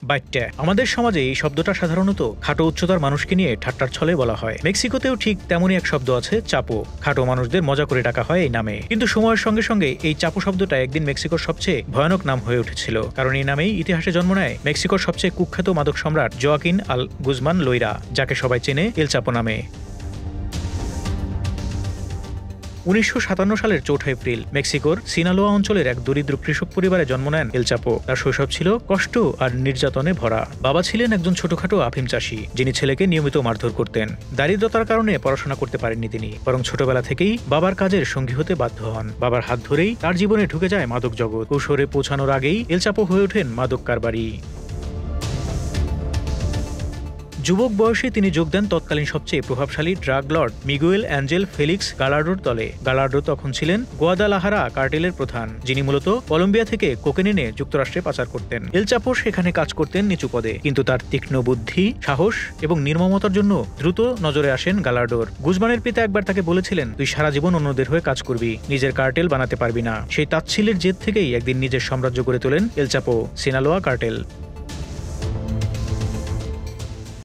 বাইট্যা আমাদের সমাজে এই শব্দটা সাধারণত খাটো উচ্চতার মানুষকে নিয়ে ঠাট্টার ছলে বলা হয়। মেক্সিকোতেও ঠিক তেমনই এক শব্দ আছে, চাপো। খাটো মানুষদের মজা করে ডাকা হয় এই নামে। কিন্তু সময়ের সঙ্গে সঙ্গে এই চাপো শব্দটা একদিন মেক্সিকোর সবচেয়ে ভয়ানক নাম হয়ে উঠেছিল, কারণ এই নামেই ইতিহাসে জন্ম নেয় মেক্সিকোর সবচেয়ে কুখ্যাত মাদক সম্রাট জোয়াকিন আল গুজমান লোইরা, যাকে সবাই চেনে এল চাপো নামে। 1957 সালের 4 এপ্রিল মেক্সিকোর সিনালোয়া অঞ্চলের এক দরিদ্র কৃষক পরিবারে জন্ম নেন এল চাপো। তার শৈশব ছিল কষ্ট আর নির্যাতনে ভরা। বাবা ছিলেন একজন ছোটখাটো আফিম চাষী, যিনি ছেলেকে নিয়মিত মারধর করতেন। দারিদ্রতার কারণে পড়াশোনা করতে পারেননি তিনি, বরং ছোটবেলা থেকেই বাবার কাজের সঙ্গী হতে বাধ্য হন। বাবার হাত ধরেই তার জীবনে ঢুকে যায় মাদক জগৎ। কৈশোরে পৌঁছানোর আগেই এল চাপো হয়ে ওঠেন মাদক কারবারি। যুবক বয়সে তিনি যোগ দেন তৎকালীন সবচেয়ে প্রভাবশালী drug lord Miguel Angel Felix গালার্ডোর দলে। গালার্ডো তখন ছিলেন গোয়াদালাহারা কার্টেলের প্রধান, যিনি মূলত কলম্বিয়া থেকে কোকেন এনে যুক্তরাষ্ট্রে পাচার করতেন। এল চাপো সেখানে কাজ করতেন নিচু পদে, কিন্তু তার তীক্ষ্ণ বুদ্ধি, সাহস এবং নির্মমতার জন্য দ্রুত নজরে আসেন গালার্ডোর। গুজমানের পিতা একবার তাকে বলেছিলেন, তুই সারা জীবন অন্যদের হয়ে কাজ করবি, নিজের কার্টেল বানাতে পারবি না। সেই তাচ্ছিল্যের জেদ থেকেই একদিন নিজের সাম্রাজ্য গড়ে তোলেন এল চাপো, সিনালোয়া কার্টেল।